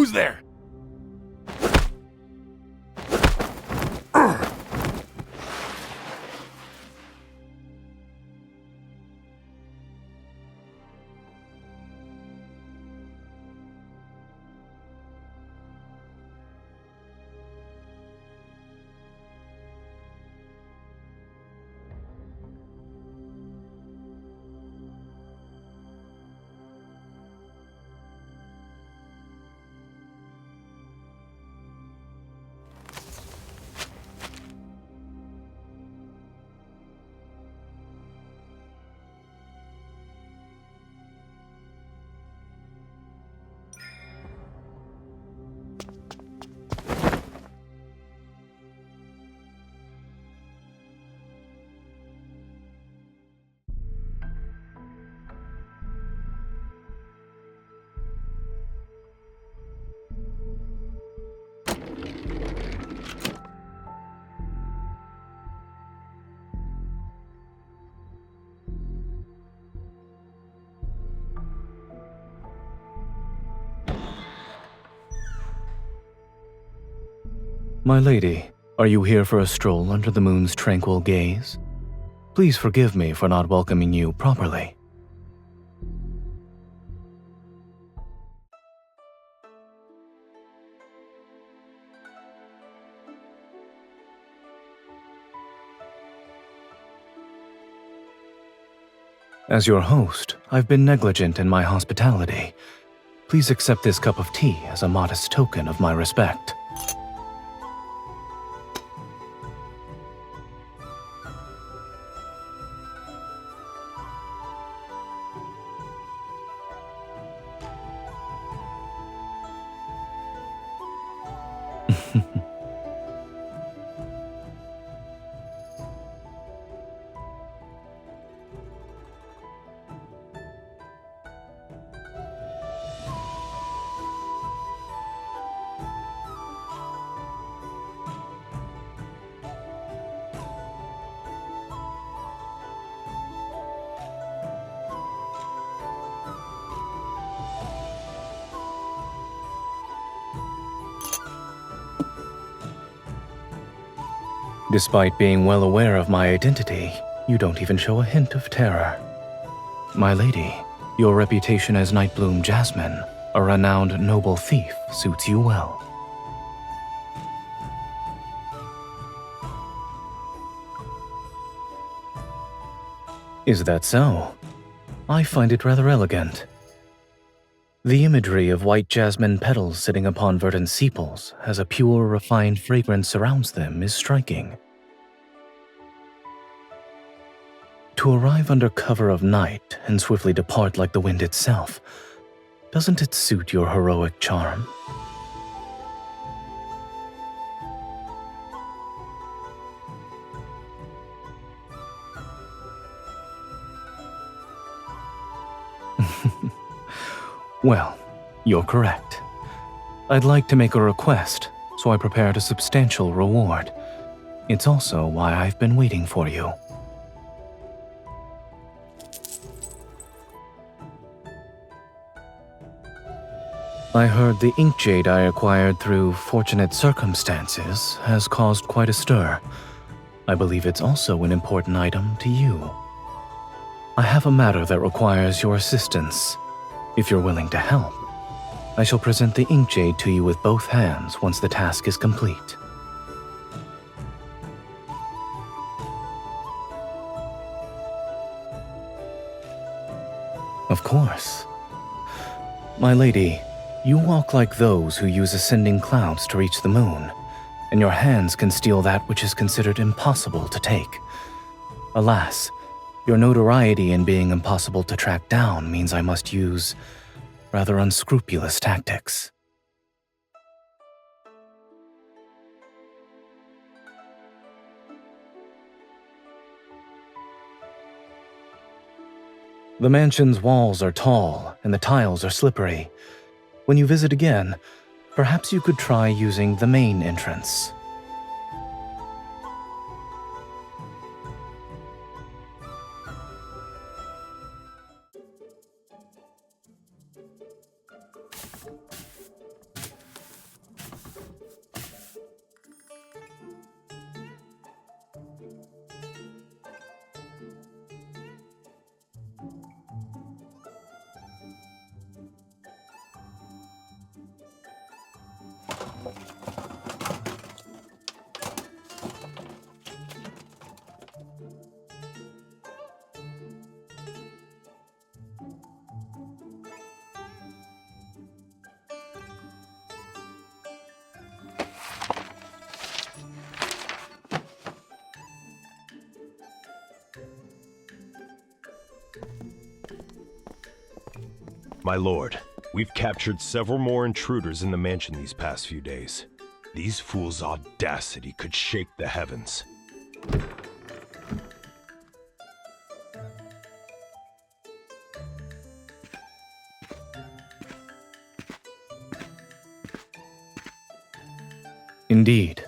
Who's there? My lady, are you here for a stroll under the moon's tranquil gaze? Please forgive me for not welcoming you properly. As your host, I've been negligent in my hospitality. Please accept this cup of tea as a modest token of my respect. Despite being well aware of my identity, you don't even show a hint of terror. My lady, your reputation as Nightbloom Jasmine, a renowned noble thief, suits you well. Is that so? I find it rather elegant. The imagery of white jasmine petals sitting upon verdant sepals as a pure, refined fragrance surrounds them is striking. To arrive under cover of night and swiftly depart like the wind itself, doesn't it suit your heroic charm? Well, you're correct. I'd like to make a request, so I prepared a substantial reward. It's also why I've been waiting for you. I heard the ink jade I acquired through fortunate circumstances has caused quite a stir. I believe it's also an important item to you. I have a matter that requires your assistance. If you're willing to help, I shall present the ink jade to you with both hands once the task is complete. Of course. My lady, you walk like those who use ascending clouds to reach the moon, and your hands can steal that which is considered impossible to take. Alas, your notoriety in being impossible to track down means I must use rather unscrupulous tactics. The mansion's walls are tall and the tiles are slippery. When you visit again, perhaps you could try using the main entrance. My lord, we've captured several more intruders in the mansion these past few days. These fools' audacity could shake the heavens. Indeed,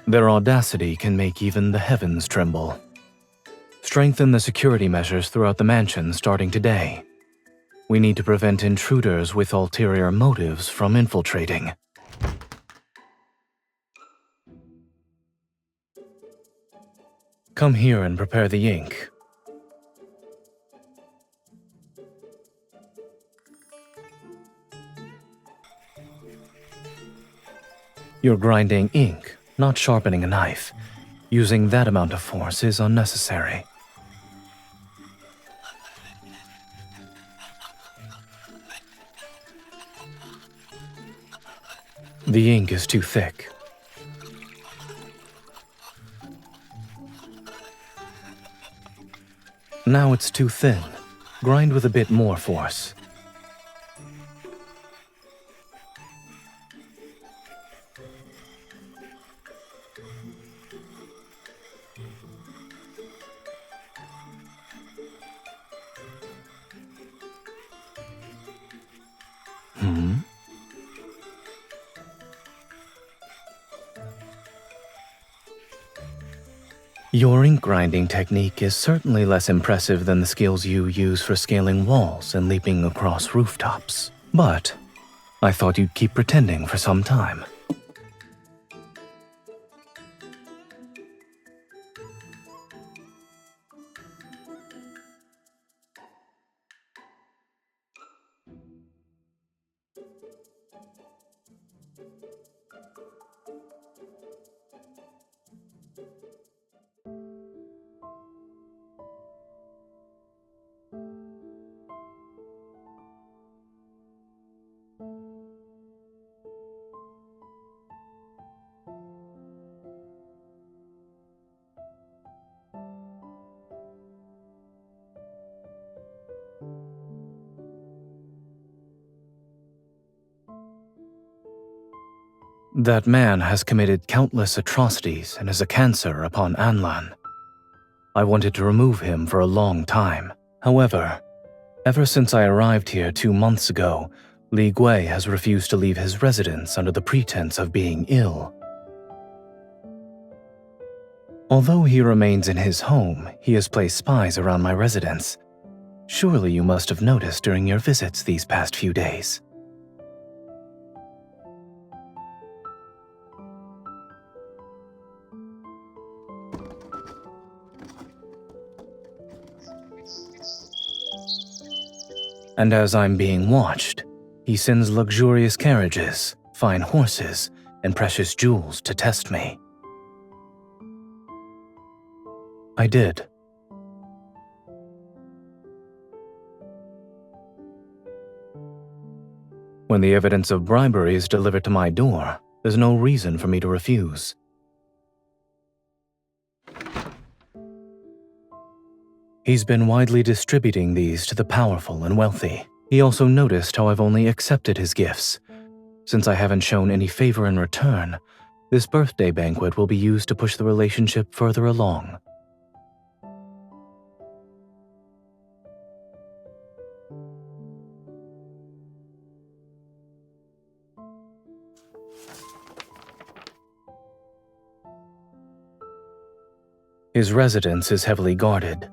their audacity can make even the heavens tremble. Strengthen the security measures throughout the mansion starting today. We need to prevent intruders with ulterior motives from infiltrating. Come here and prepare the ink. You're grinding ink, not sharpening a knife. Using that amount of force is unnecessary. The ink is too thick. Now it's too thin. Grind with a bit more force. Your ink grinding technique is certainly less impressive than the skills you use for scaling walls and leaping across rooftops. But I thought you'd keep pretending for some time. That man has committed countless atrocities and is a cancer upon Anlan. I wanted to remove him for a long time. However, ever since I arrived here 2 months ago, Li Gui has refused to leave his residence under the pretense of being ill. Although he remains in his home, he has placed spies around my residence. Surely you must have noticed during your visits these past few days. And as I'm being watched, he sends luxurious carriages, fine horses, and precious jewels to test me. I did. When the evidence of bribery is delivered to my door, there's no reason for me to refuse. He's been widely distributing these to the powerful and wealthy. He also noticed how I've only accepted his gifts. Since I haven't shown any favor in return, this birthday banquet will be used to push the relationship further along. His residence is heavily guarded.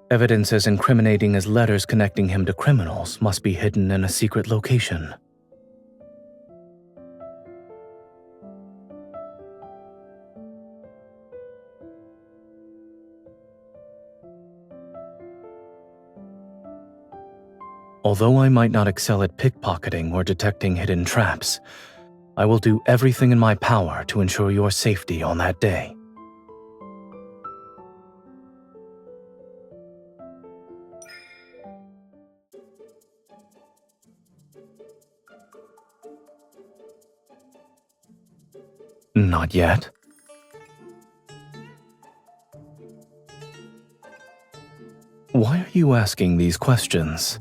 Evidence as incriminating as letters connecting him to criminals must be hidden in a secret location. Although I might not excel at pickpocketing or detecting hidden traps, I will do everything in my power to ensure your safety on that day. Not yet. Why are you asking these questions?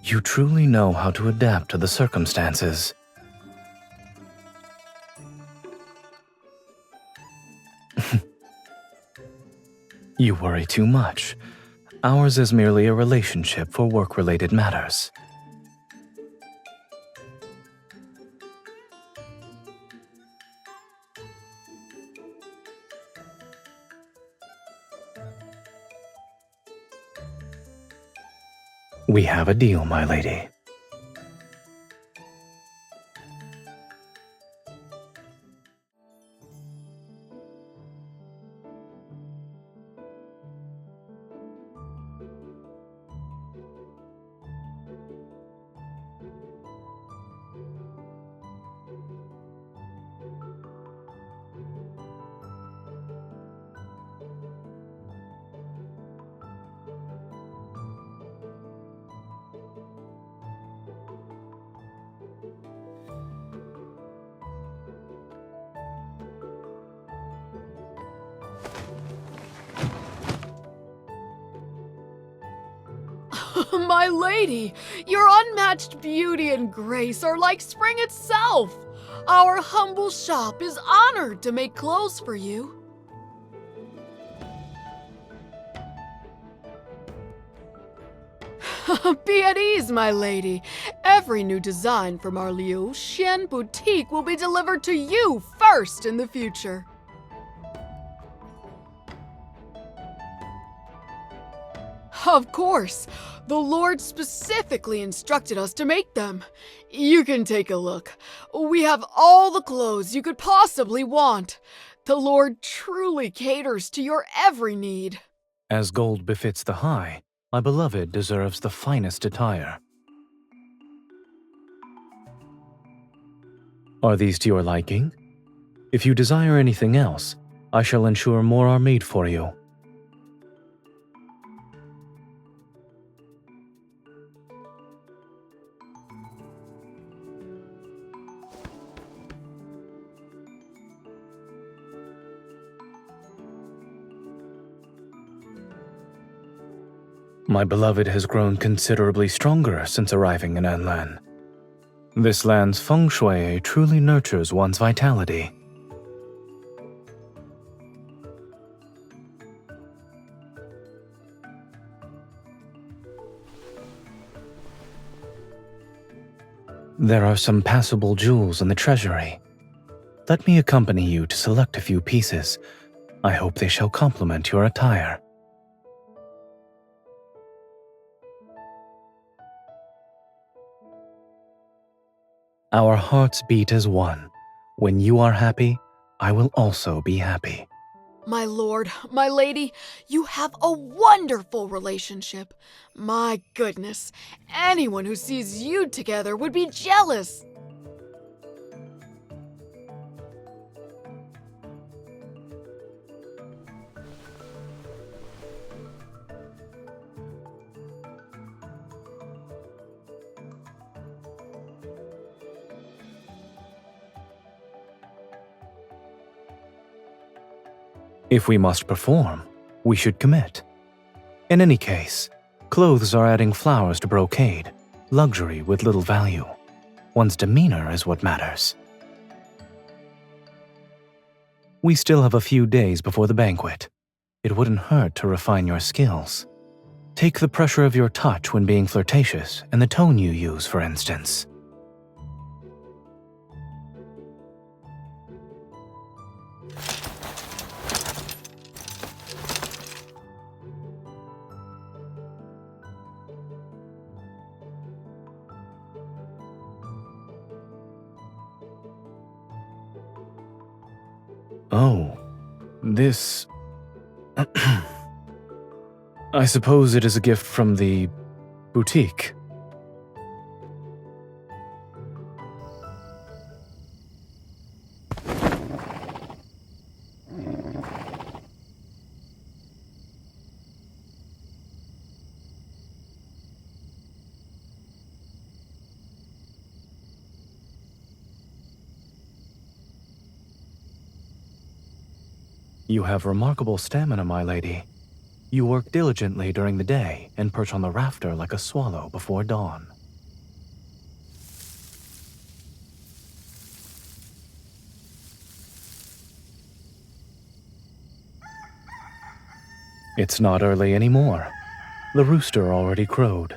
You truly know how to adapt to the circumstances. You worry too much. Ours is merely a relationship for work-related matters. We have a deal, my lady. My lady, your unmatched beauty and grace are like spring itself. Our humble shop is honored to make clothes for you. Be at ease, my lady. Every new design from our Liu Xian boutique will be delivered to you first in the future. Of course, the Lord specifically instructed us to make them. You can take a look. We have all the clothes you could possibly want. The Lord truly caters to your every need. As gold befits the high, my beloved deserves the finest attire. Are these to your liking? If you desire anything else, I shall ensure more are made for you. My beloved has grown considerably stronger since arriving in Anlan. This land's feng shui truly nurtures one's vitality. There are some passable jewels in the treasury. Let me accompany you to select a few pieces. I hope they shall complement your attire. Our hearts beat as one. When you are happy, I will also be happy. My lord, my lady, you have a wonderful relationship. My goodness, anyone who sees you together would be jealous. If we must perform, we should commit. In any case, clothes are adding flowers to brocade, luxury with little value. One's demeanor is what matters. We still have a few days before the banquet. It wouldn't hurt to refine your skills. Take the pressure of your touch when being flirtatious and the tone you use, for instance. Oh, this... I suppose it is a gift from the boutique. You have remarkable stamina, my lady. You work diligently during the day and perch on the rafter like a swallow before dawn. It's not early anymore. The rooster already crowed.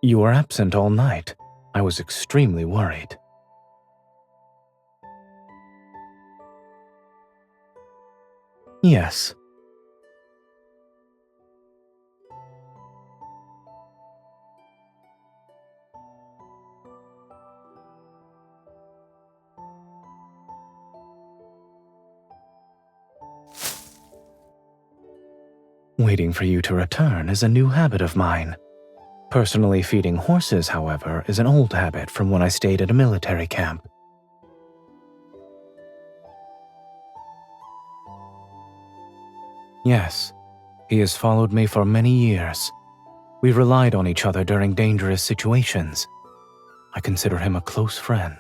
You were absent all night. I was extremely worried. Yes. Waiting for you to return is a new habit of mine. Personally feeding horses, however, is an old habit from when I stayed at a military camp. Yes, he has followed me for many years. We relied on each other during dangerous situations. I consider him a close friend.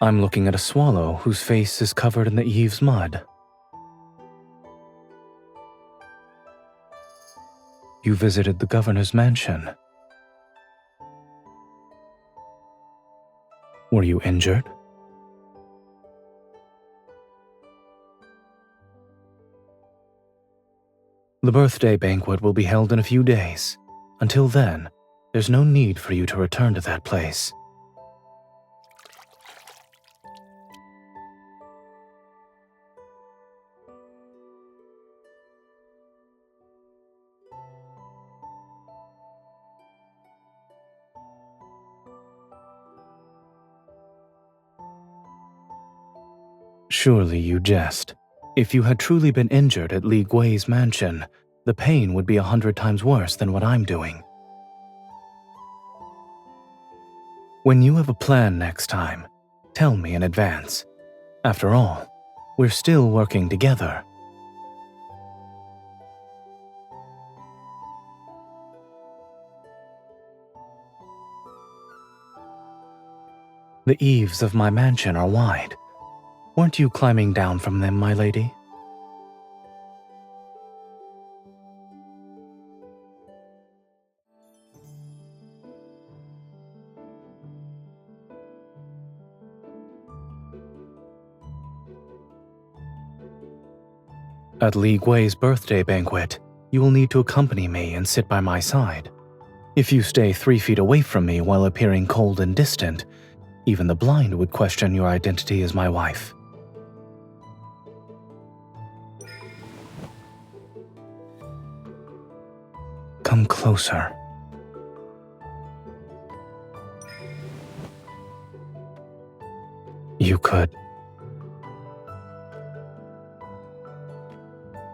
I'm looking at a swallow whose face is covered in the eave's mud. You visited the governor's mansion. Were you injured? The birthday banquet will be held in a few days. Until then, there's no need for you to return to that place. Surely you jest. If you had truly been injured at Li Gui's mansion, the pain would be 100 times worse than what I'm doing. When you have a plan next time, tell me in advance. After all, we're still working together. The eaves of my mansion are wide. Weren't you climbing down from them, my lady? At Li Gui's birthday banquet, you will need to accompany me and sit by my side. If you stay 3 feet away from me while appearing cold and distant, even the blind would question your identity as my wife. Come closer. You could.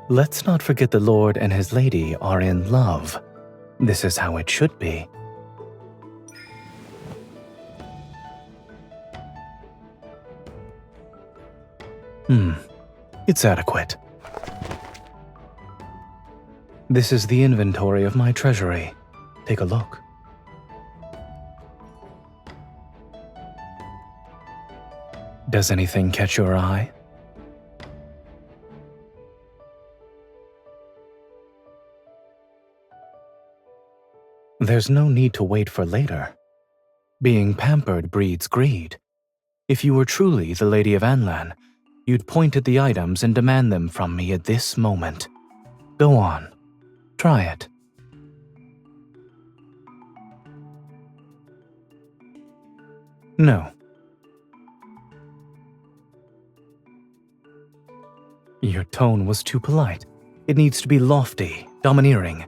Let's not forget the Lord and his lady are in love. This is how it should be. It's adequate. This is the inventory of my treasury. Take a look. Does anything catch your eye? There's no need to wait for later. Being pampered breeds greed. If you were truly the Lady of Anlan, you'd point at the items and demand them from me at this moment. Go on. Try it. No. Your tone was too polite. It needs to be lofty, domineering.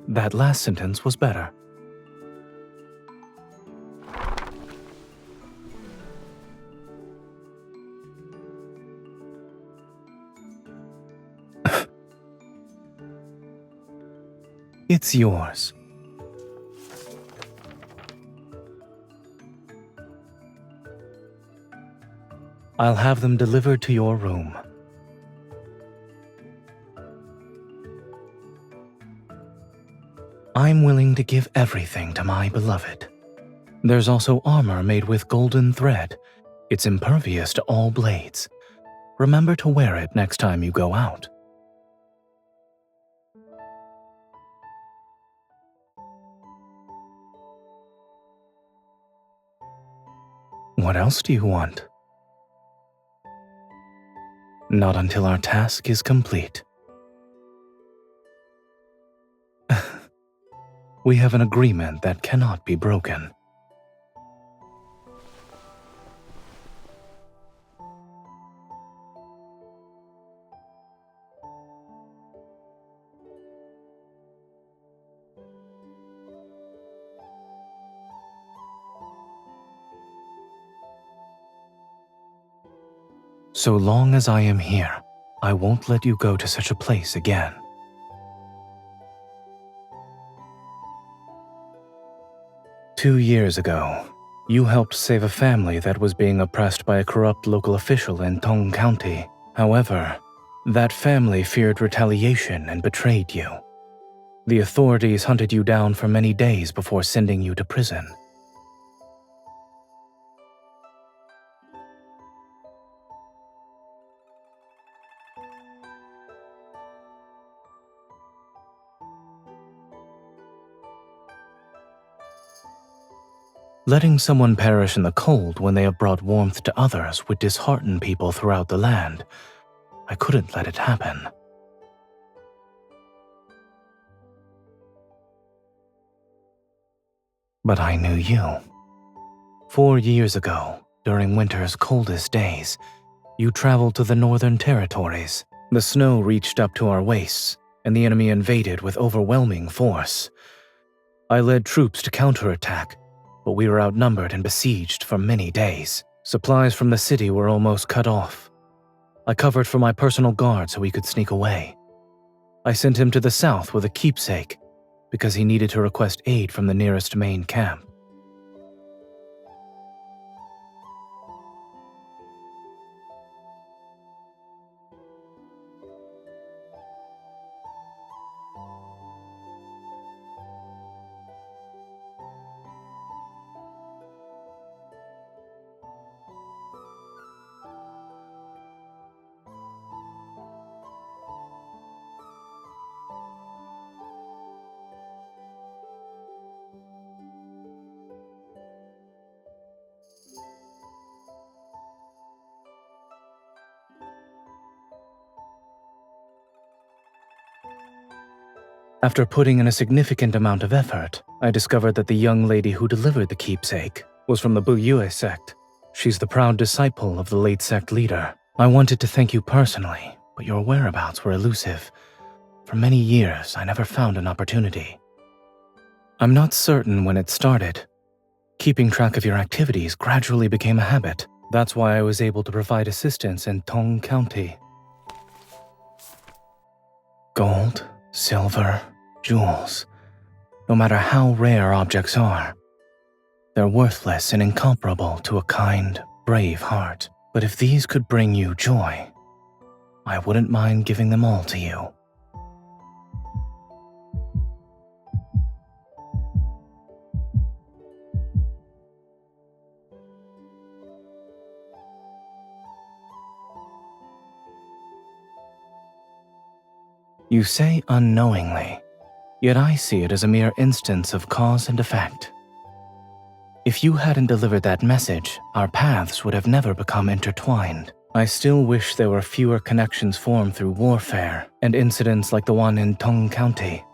That last sentence was better. It's yours. I'll have them delivered to your room. I'm willing to give everything to my beloved. There's also armor made with golden thread. It's impervious to all blades. Remember to wear it next time you go out. What else do you want? Not until our task is complete. We have an agreement that cannot be broken. So long as I am here, I won't let you go to such a place again. Two years ago, you helped save a family that was being oppressed by a corrupt local official in Tong County. However, that family feared retaliation and betrayed you. The authorities hunted you down for many days before sending you to prison. Letting someone perish in the cold when they have brought warmth to others would dishearten people throughout the land. I couldn't let it happen. But I knew you. 4 years ago, during winter's coldest days, you traveled to the Northern Territories. The snow reached up to our waists, and the enemy invaded with overwhelming force. I led troops to counterattack, but we were outnumbered and besieged for many days. Supplies from the city were almost cut off. I covered for my personal guard so he could sneak away. I sent him to the south with a keepsake, because he needed to request aid from the nearest main camp. After putting in a significant amount of effort, I discovered that the young lady who delivered the keepsake was from the Buyue sect. She's the proud disciple of the late sect leader. I wanted to thank you personally, but your whereabouts were elusive. For many years, I never found an opportunity. I'm not certain when it started. Keeping track of your activities gradually became a habit. That's why I was able to provide assistance in Tong County. Gold, silver, jewels. No matter how rare objects are, they're worthless and incomparable to a kind, brave heart. But if these could bring you joy, I wouldn't mind giving them all to you. You say unknowingly, yet I see it as a mere instance of cause and effect. If you hadn't delivered that message, our paths would have never become intertwined. I still wish there were fewer connections formed through warfare and incidents like the one in Tong County.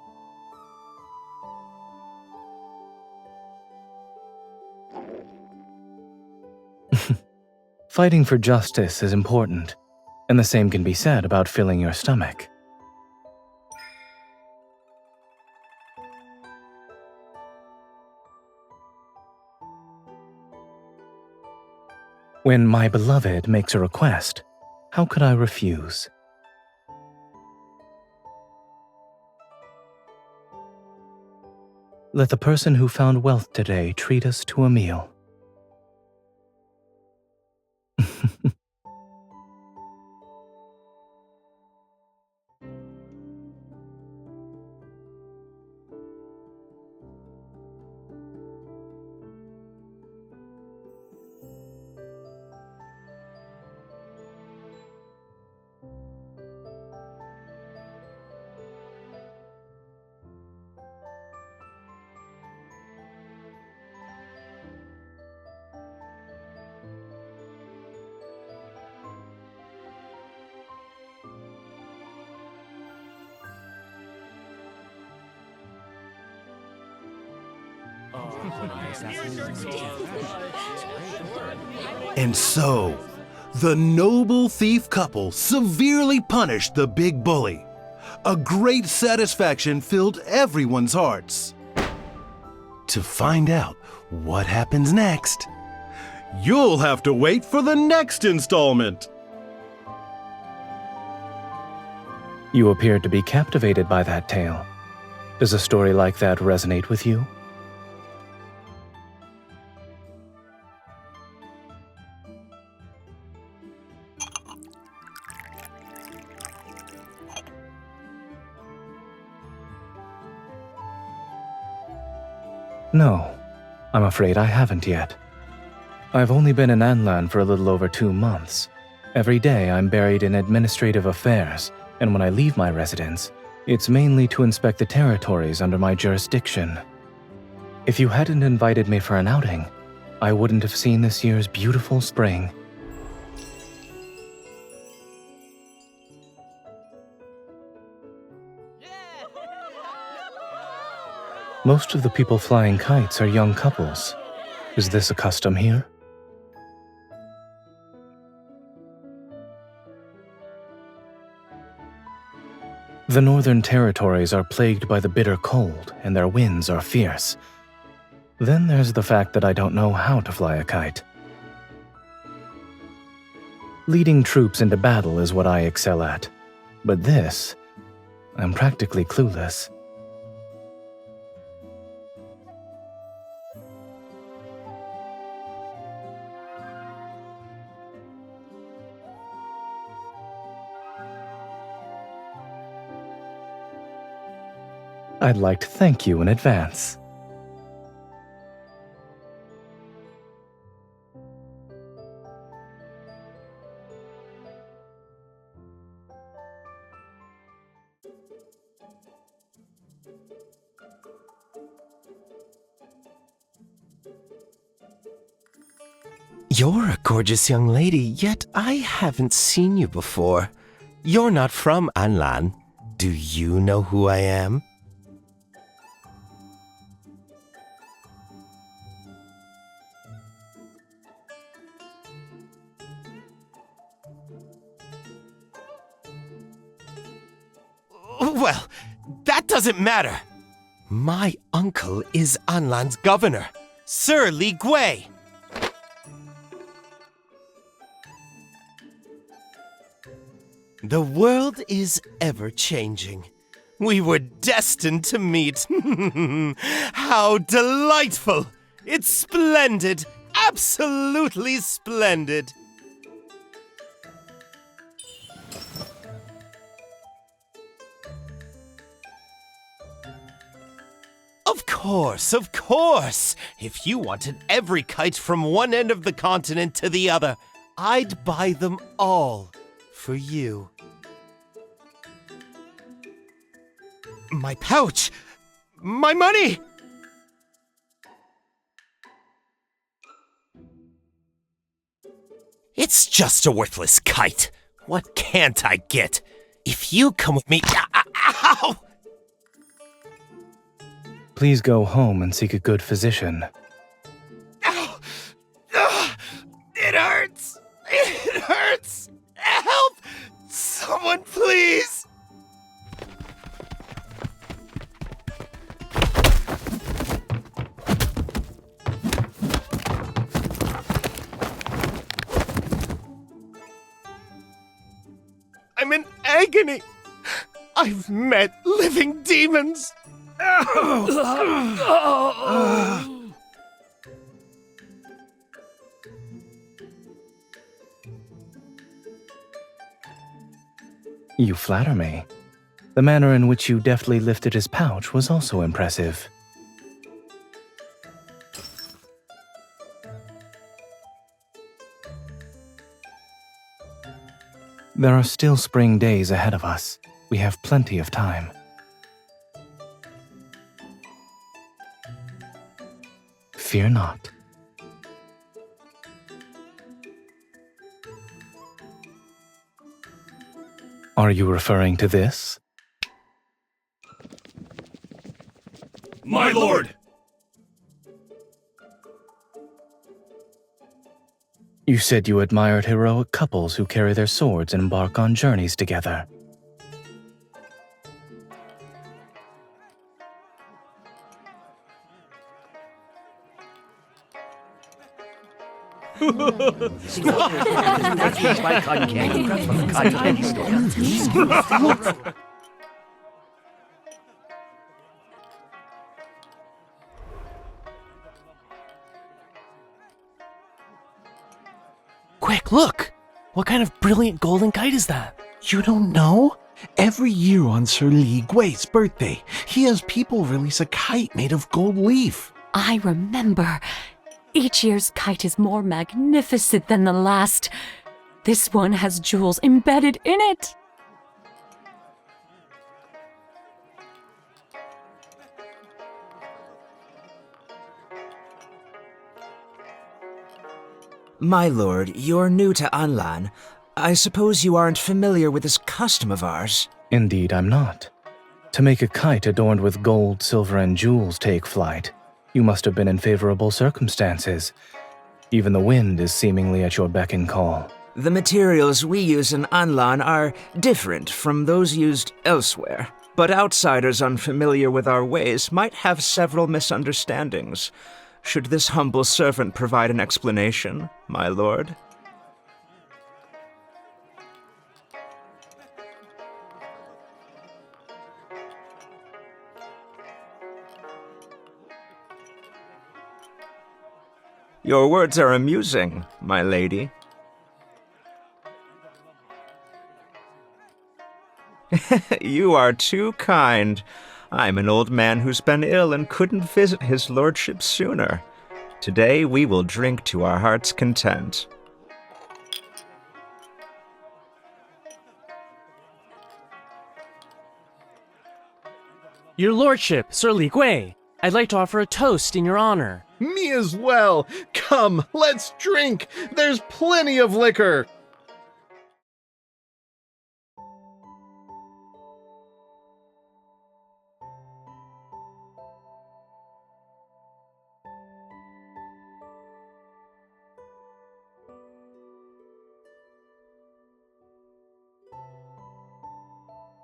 Fighting for justice is important, and the same can be said about filling your stomach. When my beloved makes a request, how could I refuse? Let the person who found wealth today treat us to a meal. And so, the noble thief couple severely punished the big bully. A great satisfaction filled everyone's hearts. To find out what happens next, you'll have to wait for the next installment. You appeared to be captivated by that tale. Does a story like that resonate with you? No, I'm afraid I haven't yet. I've only been in Anlan for a little over 2 months. Every day I'm buried in administrative affairs, and when I leave my residence, it's mainly to inspect the territories under my jurisdiction. If you hadn't invited me for an outing, I wouldn't have seen this year's beautiful spring. Most of the people flying kites are young couples. Is this a custom here? The northern territories are plagued by the bitter cold, and their winds are fierce. Then there's the fact that I don't know how to fly a kite. Leading troops into battle is what I excel at. But this, I'm practically clueless. I'd like to thank you in advance. You're a gorgeous young lady, yet I haven't seen you before. You're not from Anlan. Do you know who I am? Well, that doesn't matter. My uncle is Anlan's governor, Sir Li Gui. The world is ever-changing. We were destined to meet. How delightful! It's splendid! Absolutely splendid! Of course! If you wanted every kite from one end of the continent to the other, I'd buy them all for you. My pouch! My money! It's just a worthless kite. What can't I get? If you come with me... Ow! Please go home and seek a good physician. Ow! It hurts! It hurts! Help! Someone please! I'm in agony. I've met living demons. You flatter me. The manner in which you deftly lifted his pouch was also impressive. There are still spring days ahead of us. We have plenty of time. Fear not. Are you referring to this? My lord! You said you admired heroic couples who carry their swords and embark on journeys together. Quick, look! What kind of brilliant golden kite is that? You don't know? Every year on Sir Li Gui's birthday, he has people release a kite made of gold leaf. I remember. Each year's kite is more magnificent than the last. This one has jewels embedded in it. My lord, you're new to Anlan. I suppose you aren't familiar with this custom of ours. Indeed, I'm not. To make a kite adorned with gold, silver, and jewels take flight, you must have been in favorable circumstances. Even the wind is seemingly at your beck and call. The materials we use in Anlan are different from those used elsewhere, but outsiders unfamiliar with our ways might have several misunderstandings. Should this humble servant provide an explanation, my lord? Your words are amusing, my lady. You are too kind. I'm an old man who's been ill and couldn't visit his lordship sooner. Today we will drink to our heart's content. Your lordship, Sir Li Gui, I'd like to offer a toast in your honor. Me as well. Come, let's drink. There's plenty of liquor.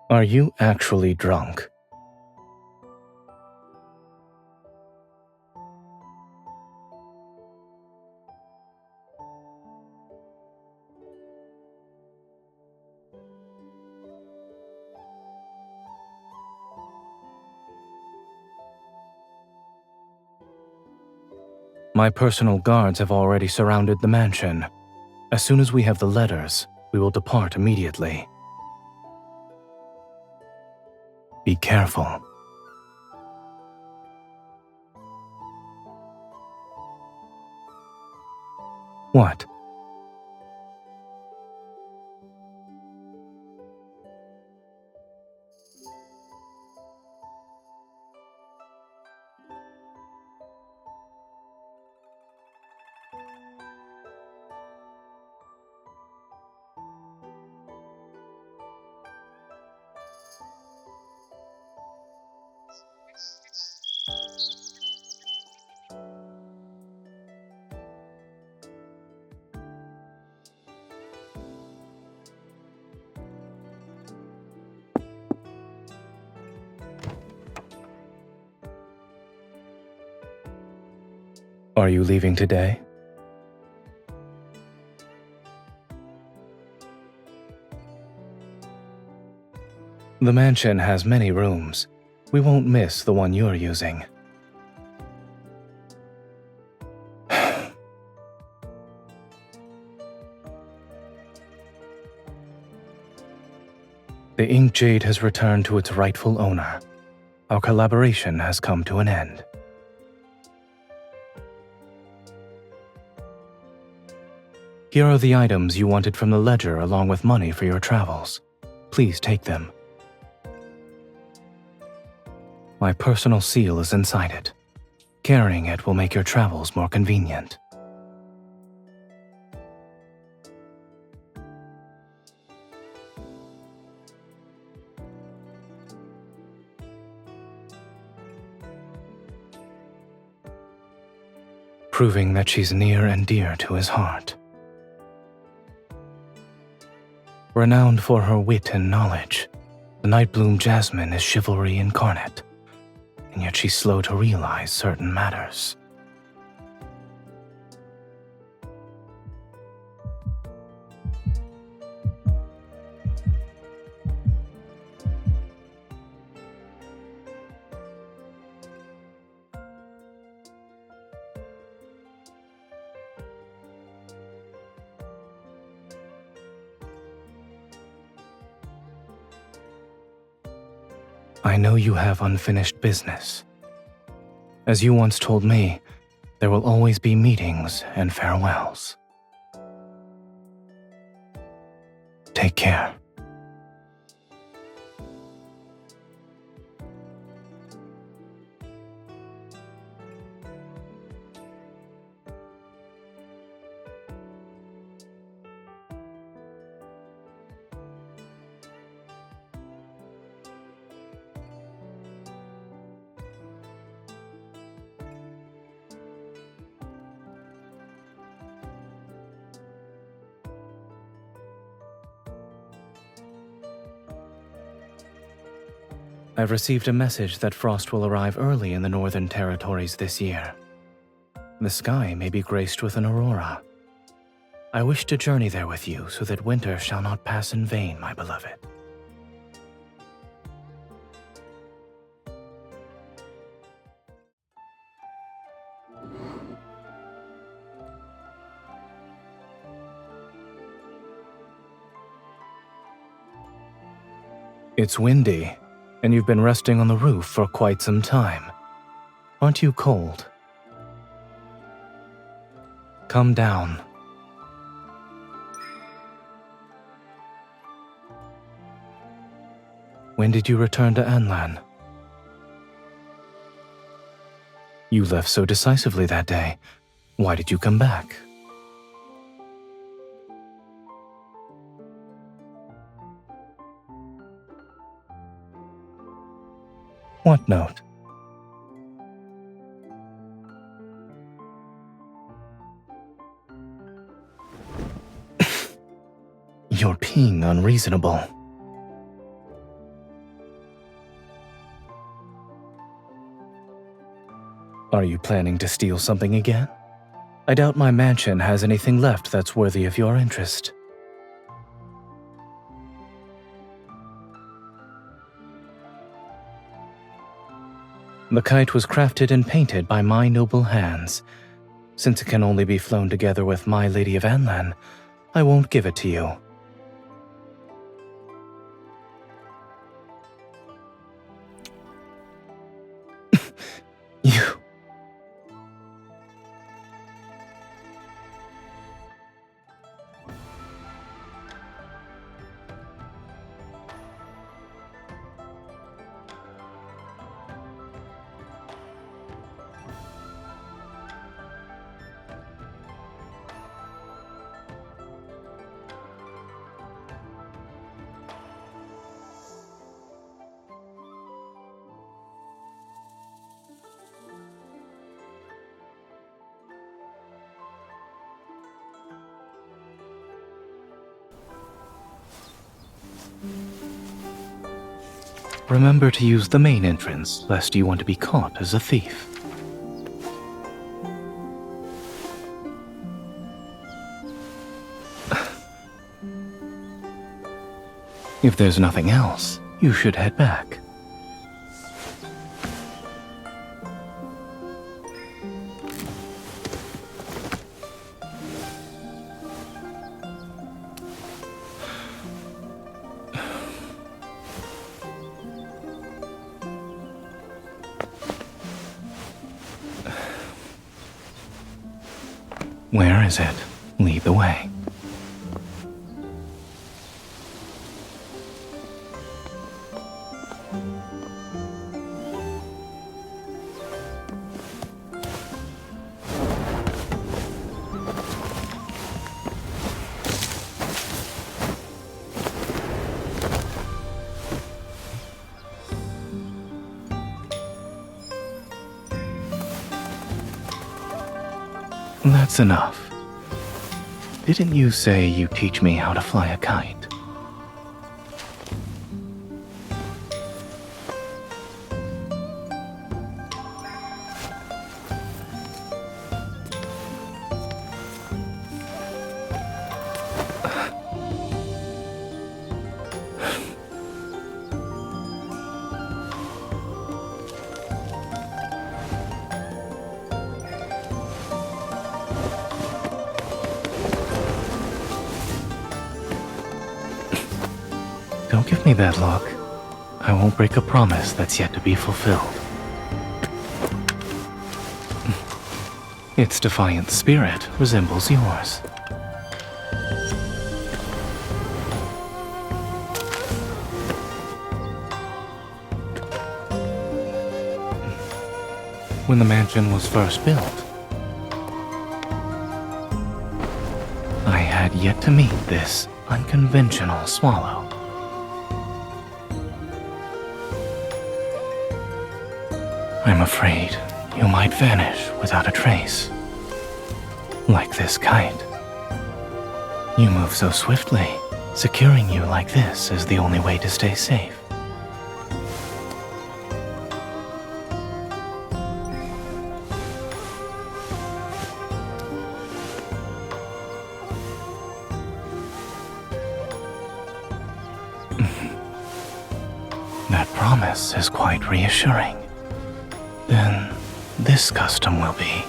Are you actually drunk? My personal guards have already surrounded the mansion. As soon as we have the letters, we will depart immediately. Be careful. What? Are you leaving today? The mansion has many rooms. We won't miss the one you're using. The ink jade has returned to its rightful owner. Our collaboration has come to an end. Here are the items you wanted from the ledger along with money for your travels. Please take them. My personal seal is inside it. Carrying it will make your travels more convenient. Proving that she's near and dear to his heart. Renowned for her wit and knowledge, the Nightbloom Jasmine is chivalry incarnate, and yet she's slow to realize certain matters. I know you have unfinished business. As you once told me, there will always be meetings and farewells. Take care. I've received a message that frost will arrive early in the northern territories this year. The sky may be graced with an aurora. I wish to journey there with you so that winter shall not pass in vain, my beloved. It's windy, and you've been resting on the roof for quite some time. Aren't you cold? Come down. When did you return to Anlan? You left so decisively that day. Why did you come back? What note? You're being unreasonable. Are you planning to steal something again? I doubt my mansion has anything left that's worthy of your interest. The kite was crafted and painted by my noble hands. Since it can only be flown together with my Lady of Anlan, I won't give it to you. You... Remember to use the main entrance, lest you want to be caught as a thief. If there's nothing else, you should head back. Where is it? Lead the way. That's enough. Didn't you say you teach me how to fly a kite? Don't give me that look. I won't break a promise that's yet to be fulfilled. Its defiant spirit resembles yours. When the mansion was first built, I had yet to meet this unconventional swallow. I'm afraid you might vanish without a trace. Like this kite. You move so swiftly, securing you like this is the only way to stay safe. That promise is quite reassuring. Then this custom will be.